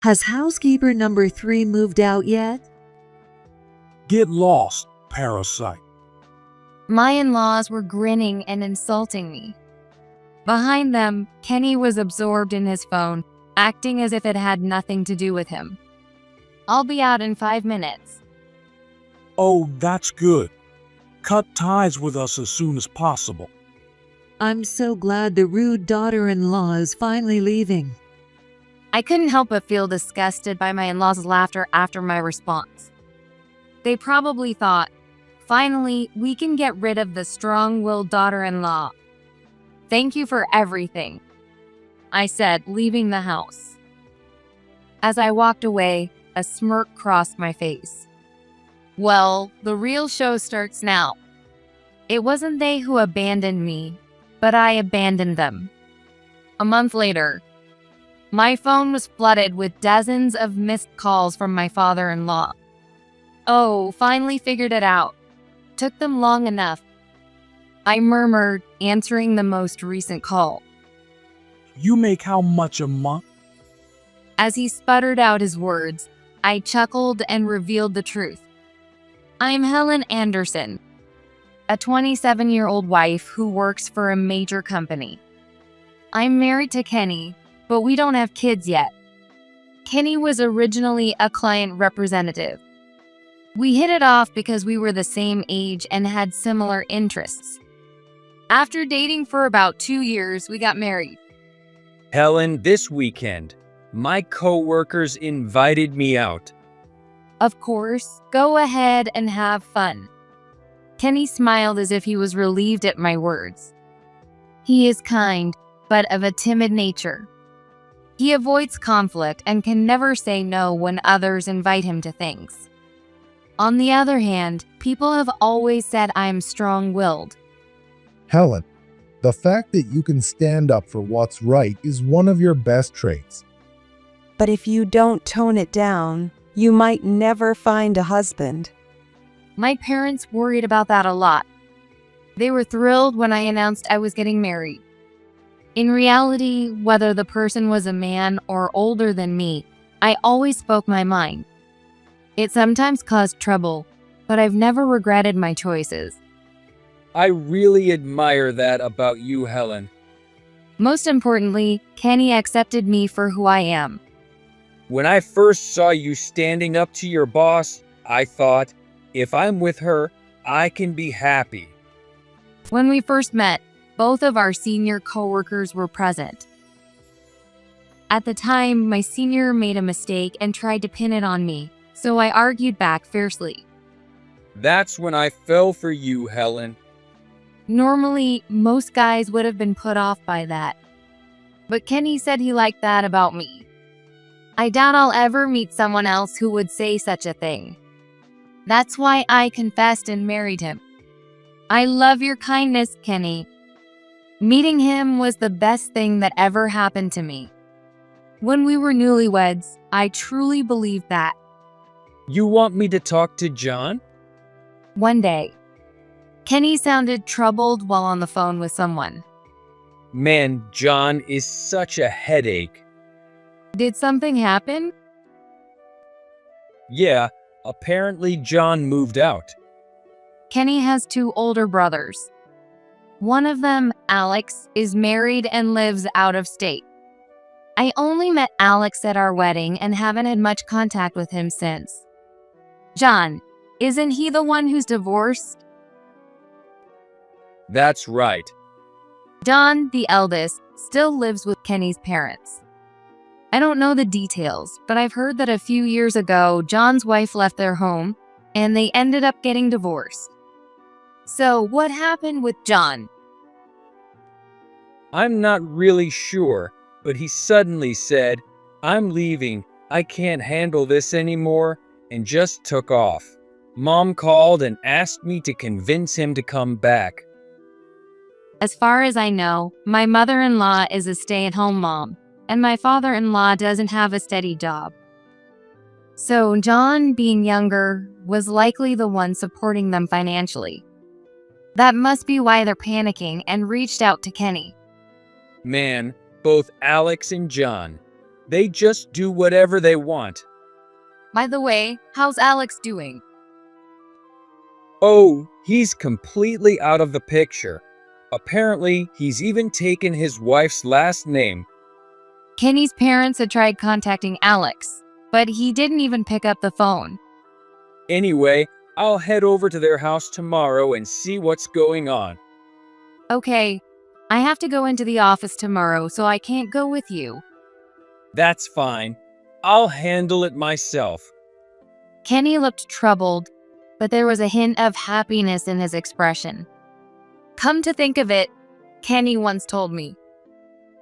Has housekeeper number 3 moved out yet? Get lost, parasite. My in-laws were grinning and insulting me. Behind them, Kenny was absorbed in his phone, acting as if it had nothing to do with him. I'll be out in 5 minutes. Oh, that's good. Cut ties with us as soon as possible. I'm so glad the rude daughter-in-law is finally leaving. I couldn't help but feel disgusted by my in-laws' laughter after my response. They probably thought, finally, we can get rid of the strong-willed daughter-in-law. Thank you for everything, I said, leaving the house. As I walked away, a smirk crossed my face. Well, the real show starts now. It wasn't they who abandoned me, but I abandoned them. A month later, my phone was flooded with dozens of missed calls from my father-in-law. Oh, finally figured it out. Took them long enough. I murmured, answering the most recent call. You make how much a month? As he sputtered out his words, I chuckled and revealed the truth. I'm Helen Anderson, a 27-year-old wife who works for a major company. I'm married to Kenny, but we don't have kids yet. Kenny was originally a client representative. We hit it off because we were the same age and had similar interests. After dating for about 2 years, we got married. Helen, this weekend, my co-workers invited me out. Of course, go ahead and have fun. Kenny smiled as if he was relieved at my words. He is kind, but of a timid nature. He avoids conflict and can never say no when others invite him to things. On the other hand, people have always said I am strong-willed. Helen, the fact that you can stand up for what's right is one of your best traits. But if you don't tone it down, you might never find a husband. My parents worried about that a lot. They were thrilled when I announced I was getting married. In reality, whether the person was a man or older than me, I always spoke my mind. It sometimes caused trouble, but I've never regretted my choices. I really admire that about you, Helen. Most importantly, Kenny accepted me for who I am. When I first saw you standing up to your boss, I thought, if I'm with her, I can be happy. When we first met, both of our senior coworkers were present. At the time, my senior made a mistake and tried to pin it on me, so I argued back fiercely. That's when I fell for you, Helen. Normally, most guys would have been put off by that. But Kenny said he liked that about me. I doubt I'll ever meet someone else who would say such a thing. That's why I confessed and married him. I love your kindness, Kenny. Meeting him was the best thing that ever happened to me. When we were newlyweds, I truly believed that. You want me to talk to John? One day, Kenny sounded troubled while on the phone with someone. Man, John is such a headache. Did something happen? Yeah, apparently John moved out. Kenny has 2 older brothers. One of them, Alex, is married and lives out of state. I only met Alex at our wedding and haven't had much contact with him since. John, isn't he the one who's divorced? That's right. Don, the eldest, still lives with Kenny's parents. I don't know the details, but I've heard that a few years ago, John's wife left their home, and they ended up getting divorced. So, what happened with John? I'm not really sure, but he suddenly said, I'm leaving, I can't handle this anymore, and just took off. Mom called and asked me to convince him to come back. As far as I know, my mother-in-law is a stay-at-home mom, and my father-in-law doesn't have a steady job. So John, being younger, was likely the one supporting them financially. That must be why they're panicking and reached out to Kenny. Man, both Alex and John. They just do whatever they want. By the way, how's Alex doing? Oh, he's completely out of the picture. Apparently, he's even taken his wife's last name. Kenny's parents had tried contacting Alex, but he didn't even pick up the phone. Anyway, I'll head over to their house tomorrow and see what's going on. Okay, I have to go into the office tomorrow, so I can't go with you. That's fine. I'll handle it myself. Kenny looked troubled, but there was a hint of happiness in his expression. Come to think of it, Kenny once told me,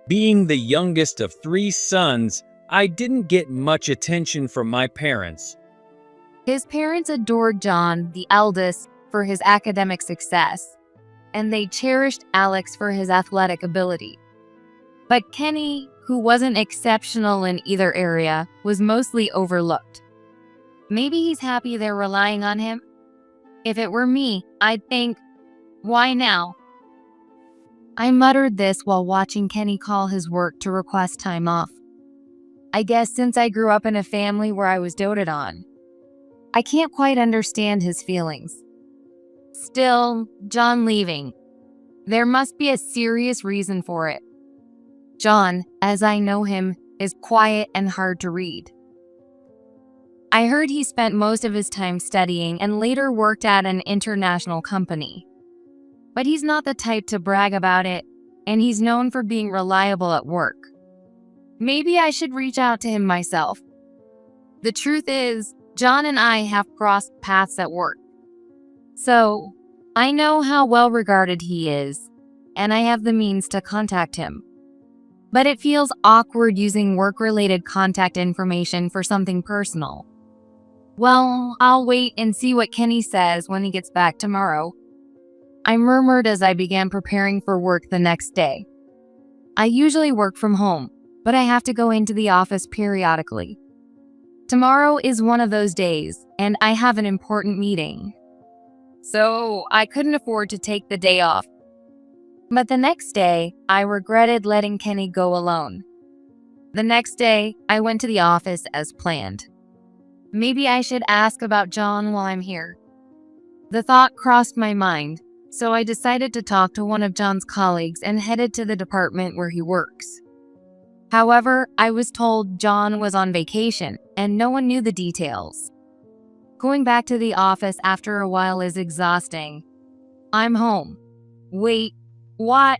Being the youngest of 3 sons, I didn't get much attention from my parents. his parents adored John, the eldest, for his academic success, and they cherished Alex for his athletic ability. But Kenny, who wasn't exceptional in either area, was mostly overlooked. Maybe he's happy they're relying on him? If it were me, I'd think, why now? I muttered this while watching Kenny call his work to request time off. I guess since I grew up in a family where I was doted on, I can't quite understand his feelings. Still, John leaving. There must be a serious reason for it. John, as I know him, is quiet and hard to read. I heard he spent most of his time studying and later worked at an international company. But he's not the type to brag about it, and he's known for being reliable at work. Maybe I should reach out to him myself. The truth is, John and I have crossed paths at work. So, I know how well regarded he is, and I have the means to contact him. But it feels awkward using work-related contact information for something personal. Well, I'll wait and see what Kenny says when he gets back tomorrow. I murmured as I began preparing for work the next day. I usually work from home, but I have to go into the office periodically. Tomorrow is one of those days, and I have an important meeting. So I couldn't afford to take the day off. But the next day, I regretted letting Kenny go alone. The next day, I went to the office as planned. Maybe I should ask about John while I'm here. The thought crossed my mind, so I decided to talk to one of John's colleagues and headed to the department where he works. However, I was told John was on vacation and no one knew the details. Going back to the office after a while is exhausting. I'm home. Wait, what?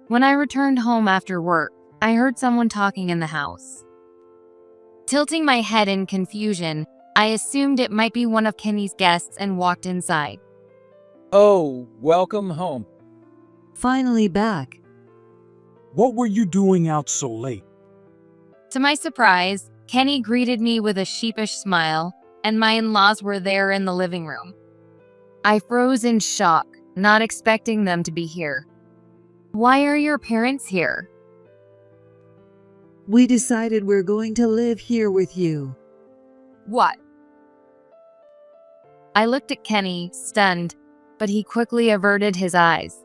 When I returned home after work, I heard someone talking in the house. Tilting my head in confusion, I assumed it might be one of Kenny's guests and walked inside. Oh, welcome home. Finally back. What were you doing out so late? To my surprise, Kenny greeted me with a sheepish smile, and my in-laws were there in the living room. I froze in shock, not expecting them to be here. Why are your parents here? We decided we're going to live here with you. What? I looked at Kenny, stunned, but he quickly averted his eyes.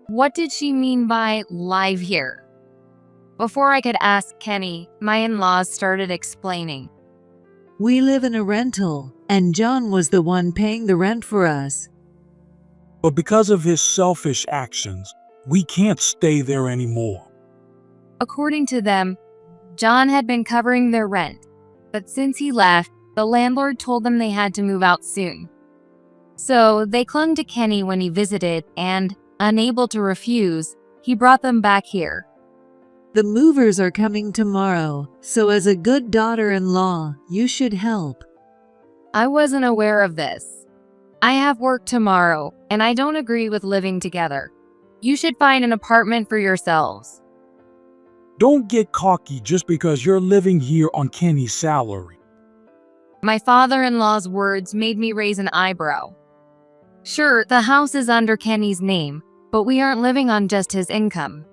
What did she mean by live here? Before I could ask Kenny, my in-laws started explaining. We live in a rental, and John was the one paying the rent for us. But because of his selfish actions, we can't stay there anymore. According to them, John had been covering their rent, but since he left, the landlord told them they had to move out soon. So they clung to Kenny when he visited and, unable to refuse, he brought them back here. The movers are coming tomorrow, so as a good daughter-in-law, you should help. I wasn't aware of this. I have work tomorrow, and I don't agree with living together. You should find an apartment for yourselves. Don't get cocky just because you're living here on Kenny's salary. My father-in-law's words made me raise an eyebrow. Sure, the house is under Kenny's name, but we aren't living on just his income.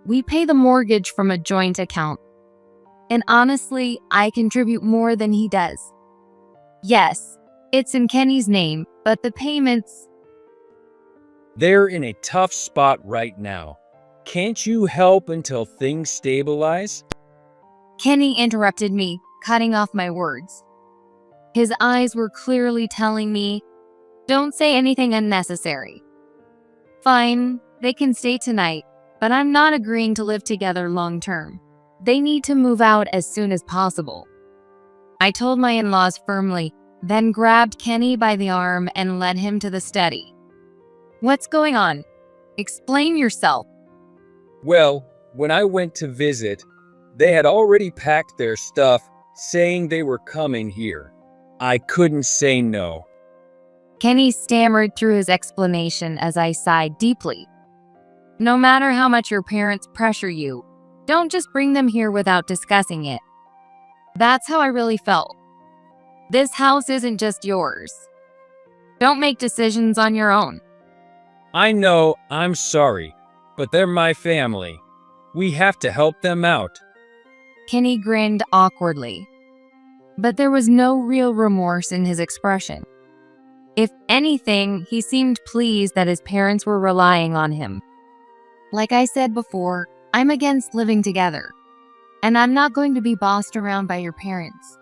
We pay the mortgage from a joint account. And honestly, I contribute more than he does. Yes, it's in Kenny's name, but the payments... They're in a tough spot right now. Can't you help until things stabilize? Kenny interrupted me, cutting off my words. His eyes were clearly telling me, "Don't say anything unnecessary." Fine, they can stay tonight, but I'm not agreeing to live together long term. They need to move out as soon as possible. I told my in-laws firmly, then grabbed Kenny by the arm and led him to the study. "What's going on? Explain yourself." Well, when I went to visit, they had already packed their stuff, saying they were coming here. I couldn't say no. Kenny stammered through his explanation as I sighed deeply. No matter how much your parents pressure you, don't just bring them here without discussing it. That's how I really felt. This house isn't just yours. Don't make decisions on your own. I know, I'm sorry, but they're my family. We have to help them out. Kenny grinned awkwardly, but there was no real remorse in his expression. If anything, he seemed pleased that his parents were relying on him. Like I said before, I'm against living together, and I'm not going to be bossed around by your parents.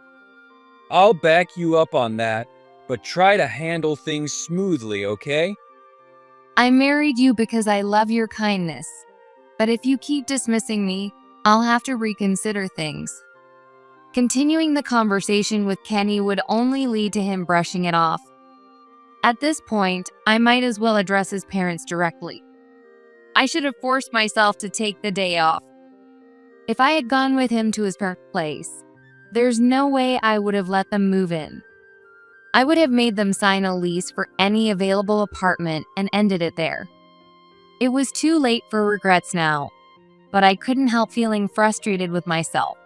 I'll back you up on that, but try to handle things smoothly, okay? I married you because I love your kindness, but if you keep dismissing me, I'll have to reconsider things. Continuing the conversation with Kenny would only lead to him brushing it off. At this point, I might as well address his parents directly. I should have forced myself to take the day off. If I had gone with him to his parents' place, there's no way I would have let them move in. I would have made them sign a lease for any available apartment and ended it there. It was too late for regrets now, but I couldn't help feeling frustrated with myself.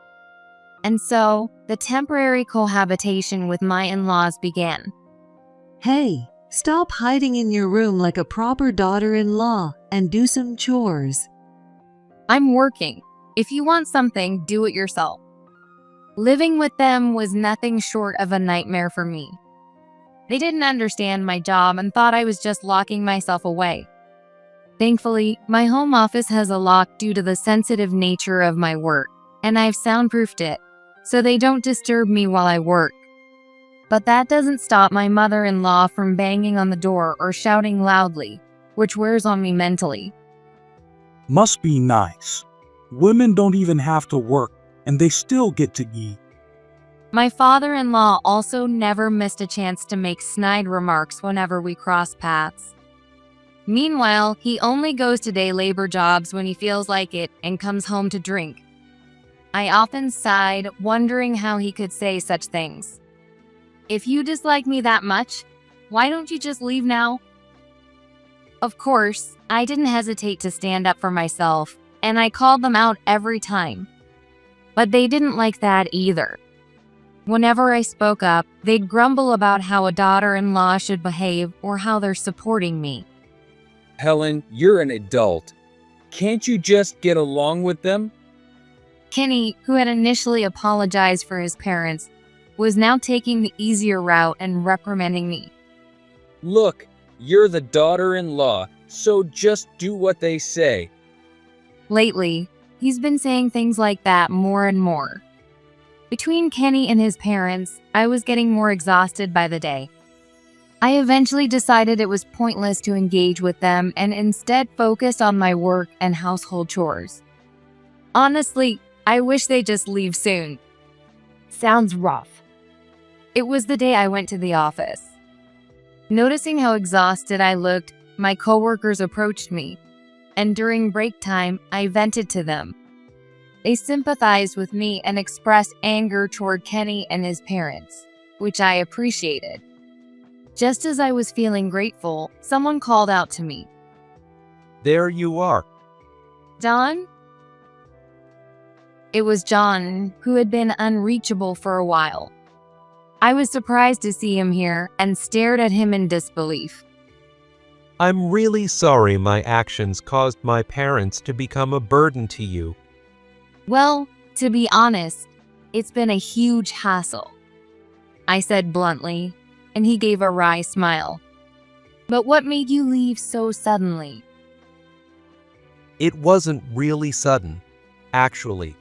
And so, the temporary cohabitation with my in-laws began. Hey, stop hiding in your room like a proper daughter-in-law and do some chores. I'm working. If you want something, do it yourself. Living with them was nothing short of a nightmare for me. They didn't understand my job and thought I was just locking myself away. Thankfully, my home office has a lock due to the sensitive nature of my work, and I've soundproofed it, so they don't disturb me while I work. But that doesn't stop my mother-in-law from banging on the door or shouting loudly, which wears on me mentally. Must be nice. Women don't even have to work, and they still get to eat. My father-in-law also never missed a chance to make snide remarks whenever we cross paths. Meanwhile, he only goes to day labor jobs when he feels like it and comes home to drink. I often sighed, wondering how he could say such things. If you dislike me that much, why don't you just leave now? Of course, I didn't hesitate to stand up for myself, and I called them out every time. But they didn't like that either. Whenever I spoke up, they'd grumble about how a daughter-in-law should behave or how they're supporting me. Helen, you're an adult. Can't you just get along with them? Kenny, who had initially apologized for his parents, was now taking the easier route and reprimanding me. Look, you're the daughter-in-law, so just do what they say. Lately, he's been saying things like that more and more. Between Kenny and his parents, I was getting more exhausted by the day. I eventually decided it was pointless to engage with them and instead focused on my work and household chores. Honestly, I wish they'd just leave soon. Sounds rough. It was the day I went to the office. Noticing how exhausted I looked, my coworkers approached me, and during break time, I vented to them. They sympathized with me and expressed anger toward Kenny and his parents, which I appreciated. Just as I was feeling grateful, someone called out to me. There you are. John? It was John, who had been unreachable for a while. I was surprised to see him here and stared at him in disbelief. I'm really sorry my actions caused my parents to become a burden to you. Well, to be honest, it's been a huge hassle, I said bluntly, and he gave a wry smile. But what made you leave so suddenly? It wasn't really sudden, actually.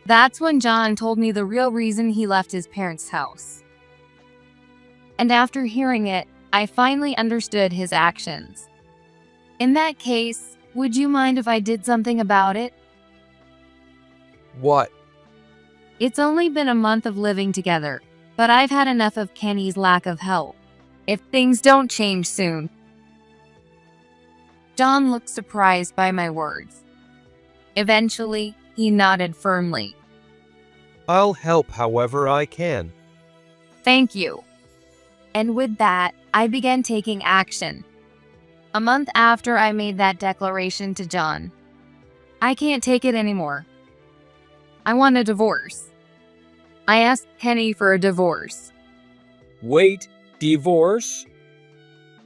That's when John told me the real reason he left his parents' house. And after hearing it, I finally understood his actions. In that case, would you mind if I did something about it? What? It's only been a month of living together, but I've had enough of Kenny's lack of help. If things don't change soon. John looked surprised by my words. Eventually, he nodded firmly. I'll help however I can. Thank you. And with that, I began taking action. A month after I made that declaration to John. I can't take it anymore. I want a divorce. I asked Kenny for a divorce. Wait, divorce?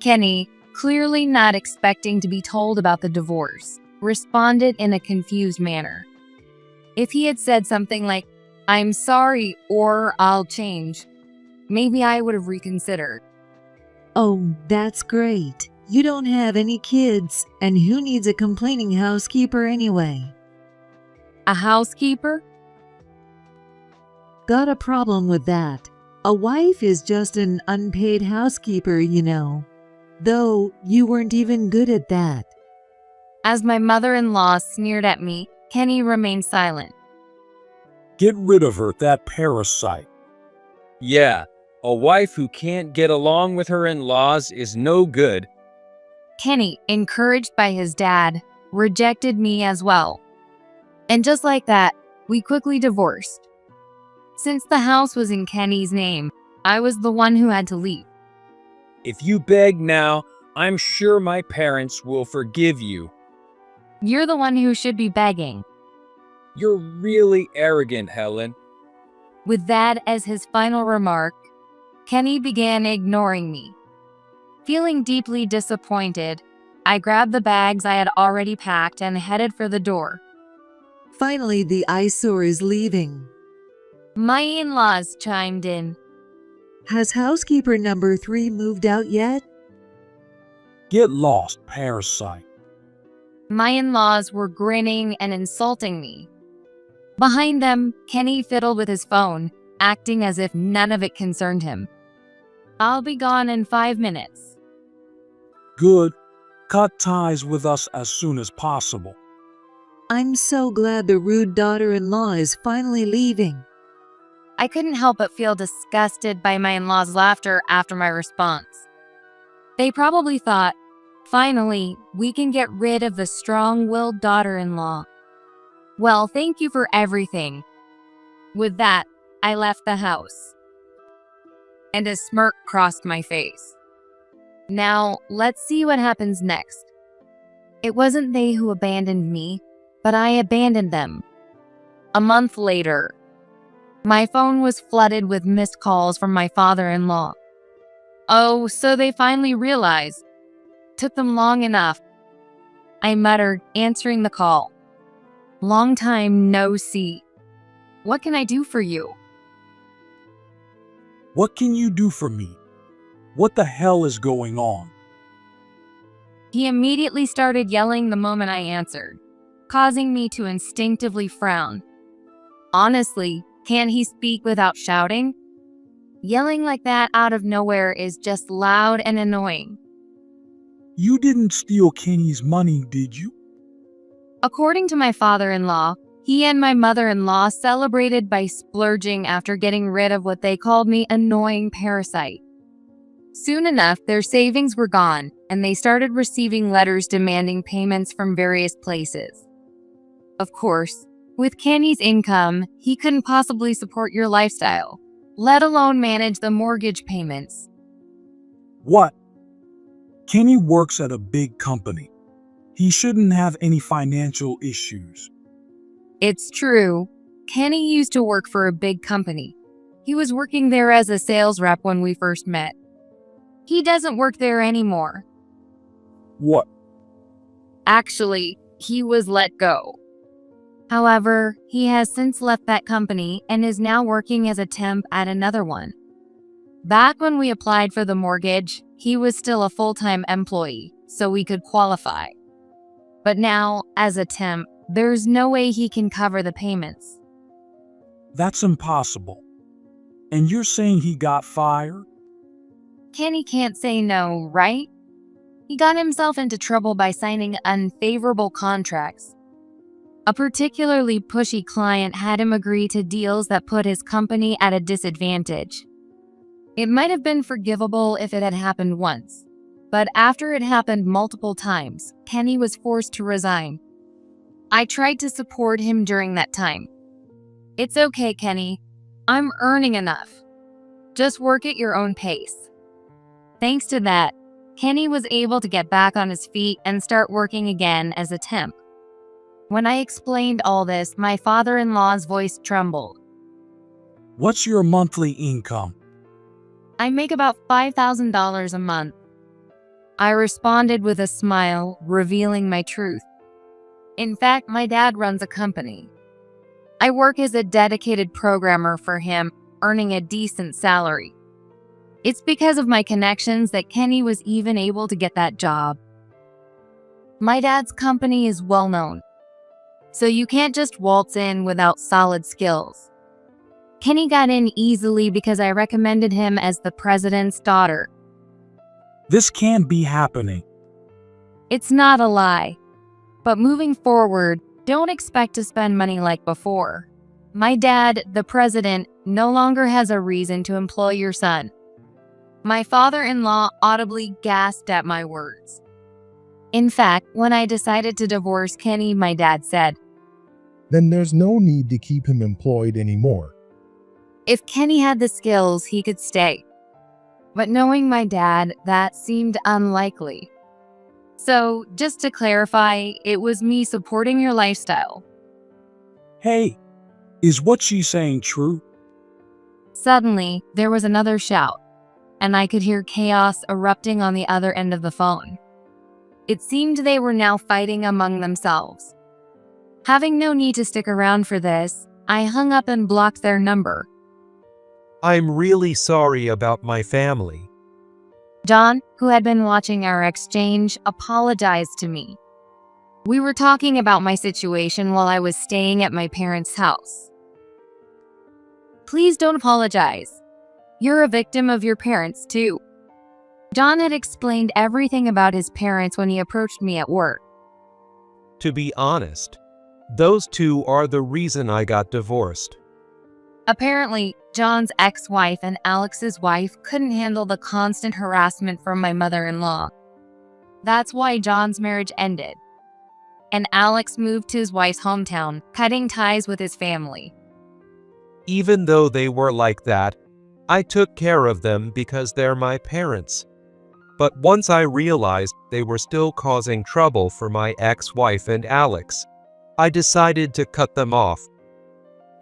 Kenny, clearly not expecting to be told about the divorce, responded in a confused manner. If he had said something like, "I'm sorry," or "I'll change," maybe I would have reconsidered. Oh, that's great. You don't have any kids, and who needs a complaining housekeeper anyway? A housekeeper? Got a problem with that. A wife is just an unpaid housekeeper, you know. Though you weren't even good at that. As my mother-in-law sneered at me, Kenny remained silent. Get rid of her, that parasite. Yeah, a wife who can't get along with her in-laws is no good. Kenny, encouraged by his dad, rejected me as well. And just like that, we quickly divorced. Since the house was in Kenny's name, I was the one who had to leave. If you beg now, I'm sure my parents will forgive you. You're the one who should be begging. You're really arrogant, Helen. With that as his final remark, Kenny began ignoring me. Feeling deeply disappointed, I grabbed the bags I had already packed and headed for the door. Finally, the eyesore is leaving. My in-laws chimed in. Has housekeeper number 3 moved out yet? Get lost, parasite. My in-laws were grinning and insulting me. Behind them, Kenny fiddled with his phone, acting as if none of it concerned him. I'll be gone in 5 minutes. Good. Cut ties with us as soon as possible. I'm so glad the rude daughter-in-law is finally leaving. I couldn't help but feel disgusted by my in-laws' laughter after my response. They probably thought, finally, we can get rid of the strong-willed daughter-in-law. Well, thank you for everything. With that, I left the house. And a smirk crossed my face. Now, let's see what happens next. It wasn't they who abandoned me, but I abandoned them. A month later, my phone was flooded with missed calls from my father-in-law. Oh, so they finally realized. Took them long enough. I muttered, answering the call. Long time no see. What can I do for you? What can you do for me? What the hell is going on? He immediately started yelling the moment I answered, causing me to instinctively frown. Honestly, can he speak without shouting? Yelling like that out of nowhere is just loud and annoying. You didn't steal Kenny's money, did you? According to my father-in-law, he and my mother-in-law celebrated by splurging after getting rid of what they called me annoying parasite. Soon enough, their savings were gone, and they started receiving letters demanding payments from various places. Of course, with Kenny's income, he couldn't possibly support your lifestyle, let alone manage the mortgage payments. What? Kenny works at a big company. He shouldn't have any financial issues. It's true. Kenny used to work for a big company. He was working there as a sales rep when we first met. He doesn't work there anymore. What? Actually, he was let go. However, he has since left that company and is now working as a temp at another one. Back when we applied for the mortgage, he was still a full-time employee, so we could qualify. But now, as a temp, there's no way he can cover the payments. That's impossible. And you're saying he got fired? Kenny can't say no, right? He got himself into trouble by signing unfavorable contracts. A particularly pushy client had him agree to deals that put his company at a disadvantage. It might have been forgivable if it had happened once, but after it happened multiple times, Kenny was forced to resign. I tried to support him during that time. It's okay, Kenny. I'm earning enough. Just work at your own pace. Thanks to that, Kenny was able to get back on his feet and start working again as a temp. When I explained all this, my father-in-law's voice trembled. What's your monthly income? I make about $5,000 a month. I responded with a smile, revealing my truth. In fact, my dad runs a company. I work as a dedicated programmer for him, earning a decent salary. It's because of my connections that Kenny was even able to get that job. My dad's company is well known, so you can't just waltz in without solid skills. Kenny got in easily because I recommended him as the president's daughter. This can't be happening. It's not a lie. But moving forward, don't expect to spend money like before. My dad, the president, no longer has a reason to employ your son. My father-in-law audibly gasped at my words. In fact, when I decided to divorce Kenny, my dad said, Then there's no need to keep him employed anymore. if Kenny had the skills, he could stay. But knowing my dad, that seemed unlikely. So, just to clarify, it was me supporting your lifestyle. Hey, is what she's saying true? Suddenly, there was another shout, and I could hear chaos erupting on the other end of the phone. It seemed they were now fighting among themselves. Having no need to stick around for this, I hung up and blocked their number. I'm really sorry about my family. John, who had been watching our exchange, apologized to me. We were talking about my situation while I was staying at my parents' house. Please don't apologize. You're a victim of your parents, too. John had explained everything about his parents when he approached me at work. To be honest, those two are the reason I got divorced. Apparently, John's ex-wife and Alex's wife couldn't handle the constant harassment from my mother-in-law. That's why John's marriage ended. And Alex moved to his wife's hometown, cutting ties with his family. Even though they were like that, I took care of them because they're my parents. But once I realized they were still causing trouble for my ex-wife and Alex, I decided to cut them off.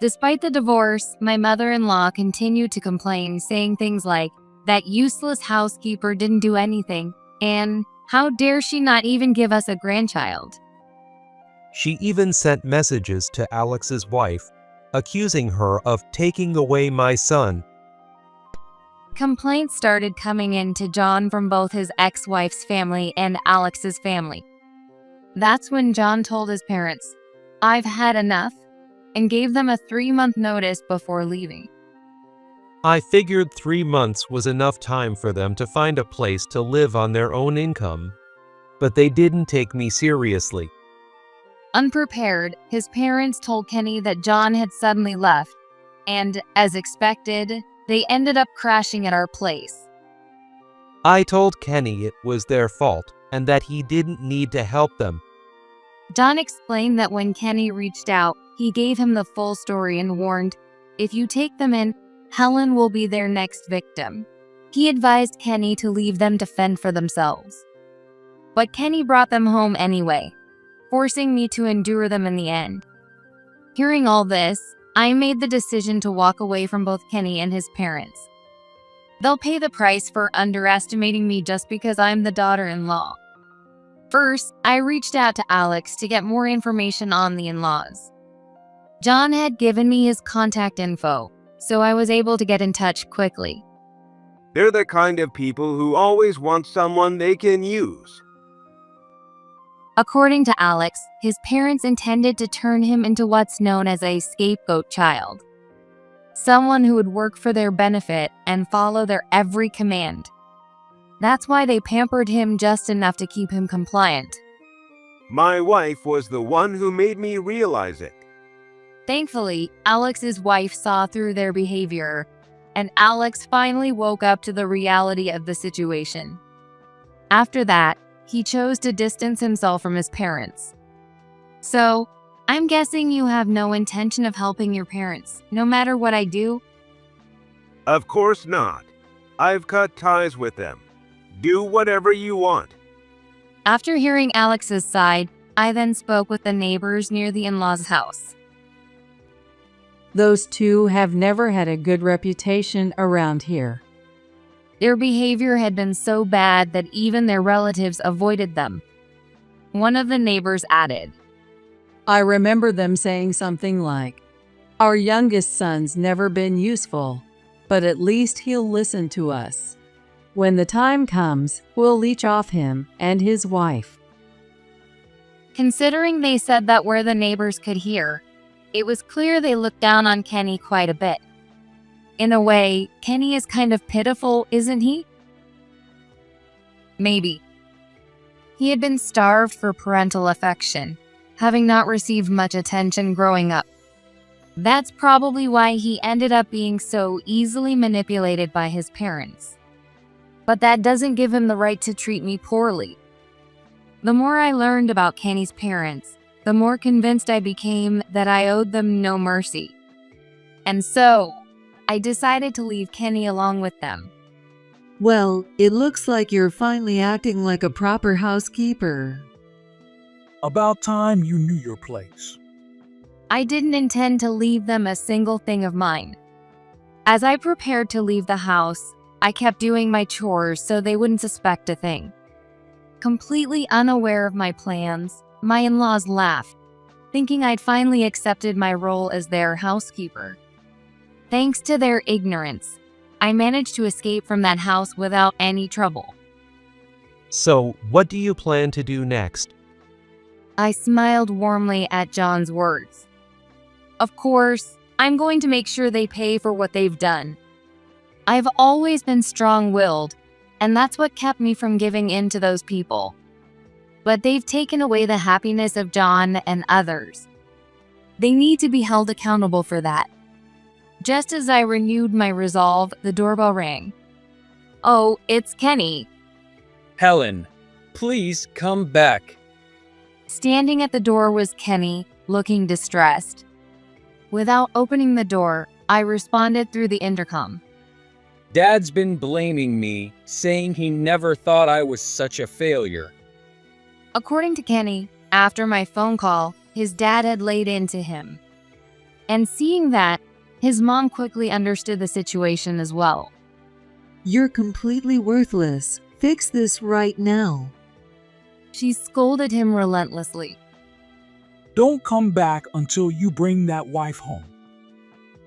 Despite the divorce, my mother-in-law continued to complain, saying things like, that useless housekeeper didn't do anything, and how dare she not even give us a grandchild. She even sent messages to Alex's wife, accusing her of taking away my son. Complaints started coming in to John from both his ex-wife's family and Alex's family. That's when John told his parents, I've had enough, and gave them a 3-month notice before leaving. I figured 3 months was enough time for them to find a place to live on their own income, but they didn't take me seriously. Unprepared, his parents told Kenny that John had suddenly left, and, as expected, they ended up crashing at our place. I told Kenny it was their fault and that he didn't need to help them. John explained that when Kenny reached out, he gave him the full story and warned, if you take them in, Helen will be their next victim. He advised Kenny to leave them to fend for themselves. But Kenny brought them home anyway, forcing me to endure them in the end. Hearing all this, I made the decision to walk away from both Kenny and his parents. They'll pay the price for underestimating me just because I'm the daughter-in-law. First, I reached out to Alex to get more information on the in-laws. John had given me his contact info, so I was able to get in touch quickly. They're the kind of people who always want someone they can use. According to Alex, his parents intended to turn him into what's known as a scapegoat child. Someone who would work for their benefit and follow their every command. That's why they pampered him just enough to keep him compliant. My wife was the one who made me realize it. Thankfully, Alex's wife saw through their behavior, and Alex finally woke up to the reality of the situation. After that, he chose to distance himself from his parents. So, I'm guessing you have no intention of helping your parents, no matter what I do? Of course not. I've cut ties with them. Do whatever you want. After hearing Alex's side, I then spoke with the neighbors near the in-laws' house. Those two have never had a good reputation around here. Their behavior had been so bad that even their relatives avoided them. One of the neighbors added, I remember them saying something like, our youngest son's never been useful, but at least he'll listen to us. When the time comes, we'll leech off him and his wife. Considering they said that where the neighbors could hear, it was clear they looked down on Kenny quite a bit. In a way, Kenny is kind of pitiful, isn't he? Maybe. He had been starved for parental affection, having not received much attention growing up. That's probably why he ended up being so easily manipulated by his parents. But that doesn't give him the right to treat me poorly. The more I learned about Kenny's parents, the more convinced I became that I owed them no mercy. And so, I decided to leave Kenny along with them. Well, it looks like you're finally acting like a proper housekeeper. About time you knew your place. I didn't intend to leave them a single thing of mine. As I prepared to leave the house, I kept doing my chores so they wouldn't suspect a thing. Completely unaware of my plans, my in-laws laughed, thinking I'd finally accepted my role as their housekeeper. Thanks to their ignorance, I managed to escape from that house without any trouble. So, what do you plan to do next? I smiled warmly at John's words. Of course, I'm going to make sure they pay for what they've done. I've always been strong-willed, and that's what kept me from giving in to those people. But they've taken away the happiness of John and others. They need to be held accountable for that. Just as I renewed my resolve, the doorbell rang. Oh, it's Kenny. Helen, please come back. Standing at the door was Kenny, looking distressed. Without opening the door, I responded through the intercom. Dad's been blaming me, saying he never thought I was such a failure. According to Kenny, after my phone call, his dad had laid into him. And seeing that, his mom quickly understood the situation as well. You're completely worthless. Fix this right now. She scolded him relentlessly. Don't come back until you bring that wife home.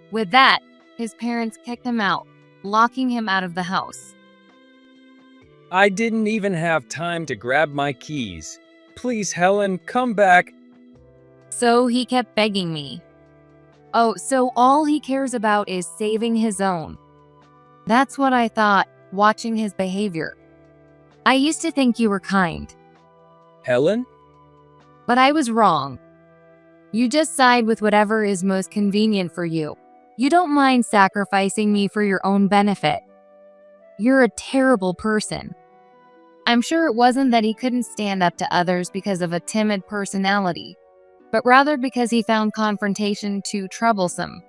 With that, his parents kicked him out, locking him out of the house. I didn't even have time to grab my keys. Please, Helen, come back. So he kept begging me. Oh, so all he cares about is saving his own. That's what I thought, watching his behavior. I used to think you were kind. Helen? But I was wrong. You just side with whatever is most convenient for you. You don't mind sacrificing me for your own benefit. You're a terrible person. I'm sure it wasn't that he couldn't stand up to others because of a timid personality, but rather because he found confrontation too troublesome.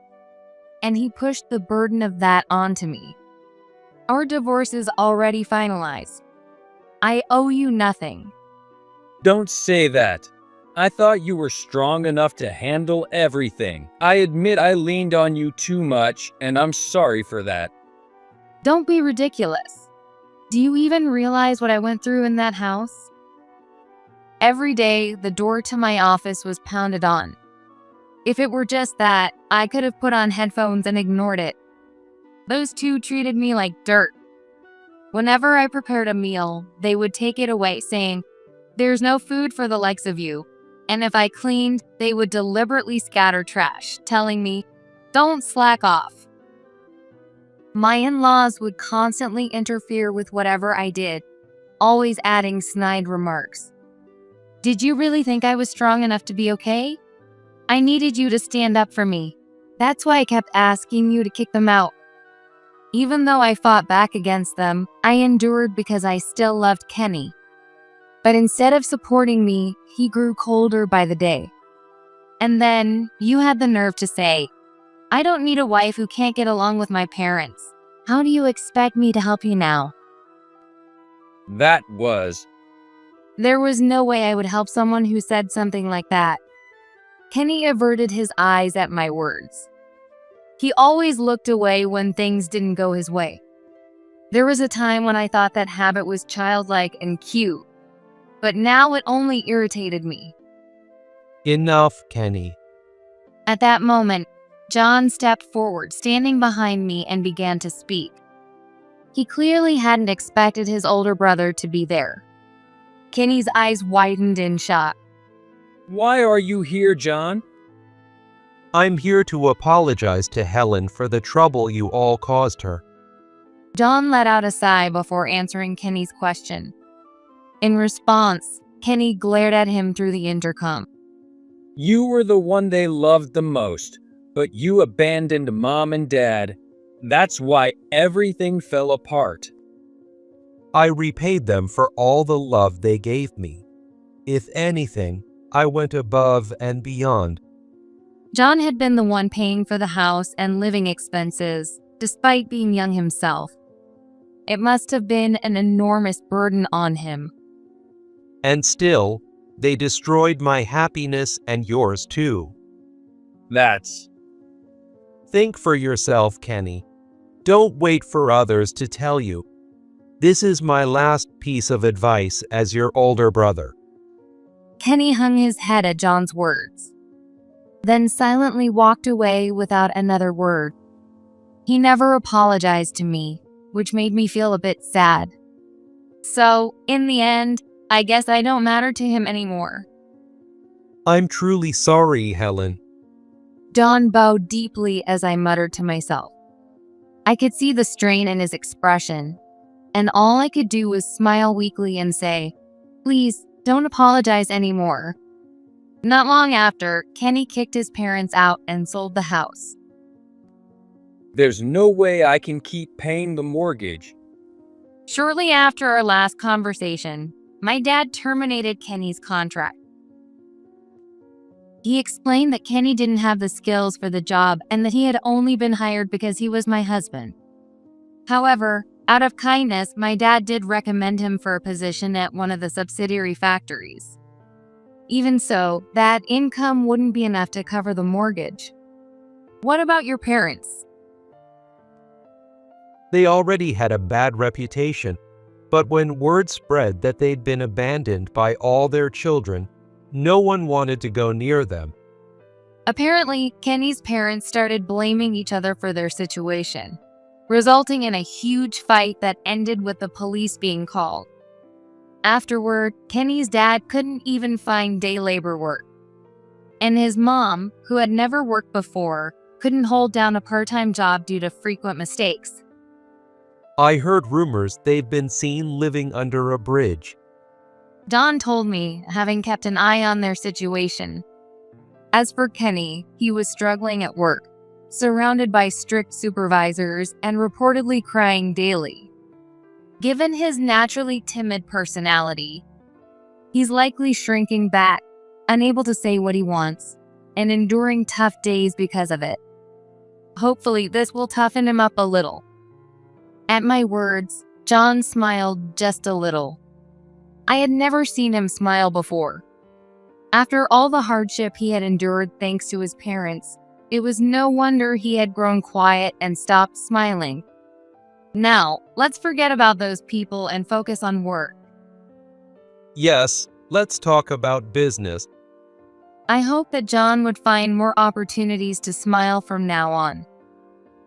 And he pushed the burden of that onto me. Our divorce is already finalized. I owe you nothing. Don't say that. I thought you were strong enough to handle everything. I admit I leaned on you too much, and I'm sorry for that. Don't be ridiculous. Do you even realize what I went through in that house? Every day, the door to my office was pounded on. If it were just that, I could have put on headphones and ignored it. Those two treated me like dirt. Whenever I prepared a meal, they would take it away saying, There's no food for the likes of you. And if I cleaned, they would deliberately scatter trash, telling me, don't slack off. My in-laws would constantly interfere with whatever I did, always adding snide remarks. Did you really think I was strong enough to be okay? I needed you to stand up for me. That's why I kept asking you to kick them out. Even though I fought back against them, I endured because I still loved Kenny. But instead of supporting me, he grew colder by the day. And then you had the nerve to say, I don't need a wife who can't get along with my parents. How do you expect me to help you now? There was no way I would help someone who said something like that. Kenny averted his eyes at my words. He always looked away when things didn't go his way. There was a time when I thought that habit was childlike and cute, but now it only irritated me. Enough, Kenny. At that moment, John stepped forward, standing behind me, and began to speak. He clearly hadn't expected his older brother to be there. Kenny's eyes widened in shock. Why are you here, John? I'm here to apologize to Helen for the trouble you all caused her. John let out a sigh before answering Kenny's question. In response, Kenny glared at him through the intercom. You were the one they loved the most, but you abandoned Mom and Dad. That's why everything fell apart. I repaid them for all the love they gave me. If anything, I went above and beyond. John had been the one paying for the house and living expenses, despite being young himself. It must have been an enormous burden on him. And still, they destroyed my happiness and yours too. Think for yourself, Kenny. Don't wait for others to tell you. This is my last piece of advice as your older brother. Kenny hung his head at John's words, then silently walked away without another word. He never apologized to me, which made me feel a bit sad. So, in the end, I guess I don't matter to him anymore. I'm truly sorry, Helen. John bowed deeply as I muttered to myself. I could see the strain in his expression, and all I could do was smile weakly and say, please, don't apologize anymore. Not long after, Kenny kicked his parents out and sold the house. There's no way I can keep paying the mortgage. Shortly after our last conversation, my dad terminated Kenny's contract. He explained that Kenny didn't have the skills for the job and that he had only been hired because he was my husband. However, out of kindness, my dad did recommend him for a position at one of the subsidiary factories. Even so, that income wouldn't be enough to cover the mortgage. What about your parents? They already had a bad reputation, but when word spread that they'd been abandoned by all their children, no one wanted to go near them. Apparently, Kenny's parents started blaming each other for their situation, resulting in a huge fight that ended with the police being called. Afterward, Kenny's dad couldn't even find day labor work. And his mom, who had never worked before, couldn't hold down a part-time job due to frequent mistakes. I heard rumors they've been seen living under a bridge. Don told me, having kept an eye on their situation. As for Kenny, he was struggling at work, surrounded by strict supervisors and reportedly crying daily. Given his naturally timid personality, he's likely shrinking back, unable to say what he wants, and enduring tough days because of it. Hopefully, this will toughen him up a little. At my words, John smiled just a little. I had never seen him smile before. After all the hardship he had endured thanks to his parents, it was no wonder he had grown quiet and stopped smiling. Now, let's forget about those people and focus on work. Yes, let's talk about business. I hope that John would find more opportunities to smile from now on.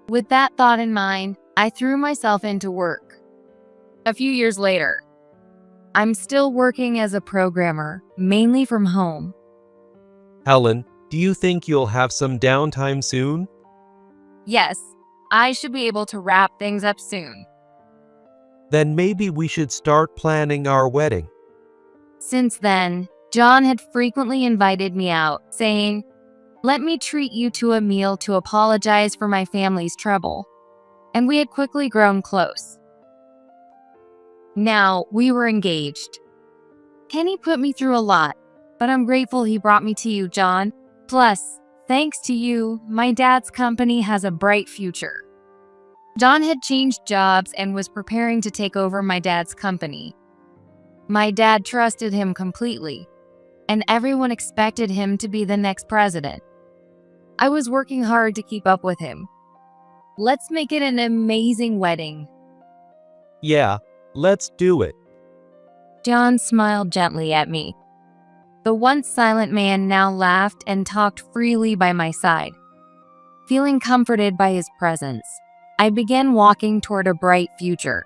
With that thought in mind, I threw myself into work. A few years later, I'm still working as a programmer, mainly from home. Helen, do you think you'll have some downtime soon? Yes, I should be able to wrap things up soon. Then maybe we should start planning our wedding. Since then, John had frequently invited me out, saying, "Let me treat you to a meal to apologize for my family's trouble." And we had quickly grown close. Now, we were engaged. Kenny put me through a lot, but I'm grateful he brought me to you, John. Plus, thanks to you, my dad's company has a bright future. John had changed jobs and was preparing to take over my dad's company. My dad trusted him completely, and everyone expected him to be the next president. I was working hard to keep up with him. Let's make it an amazing wedding. Yeah, let's do it. John smiled gently at me. The once silent man now laughed and talked freely by my side. Feeling comforted by his presence, I began walking toward a bright future.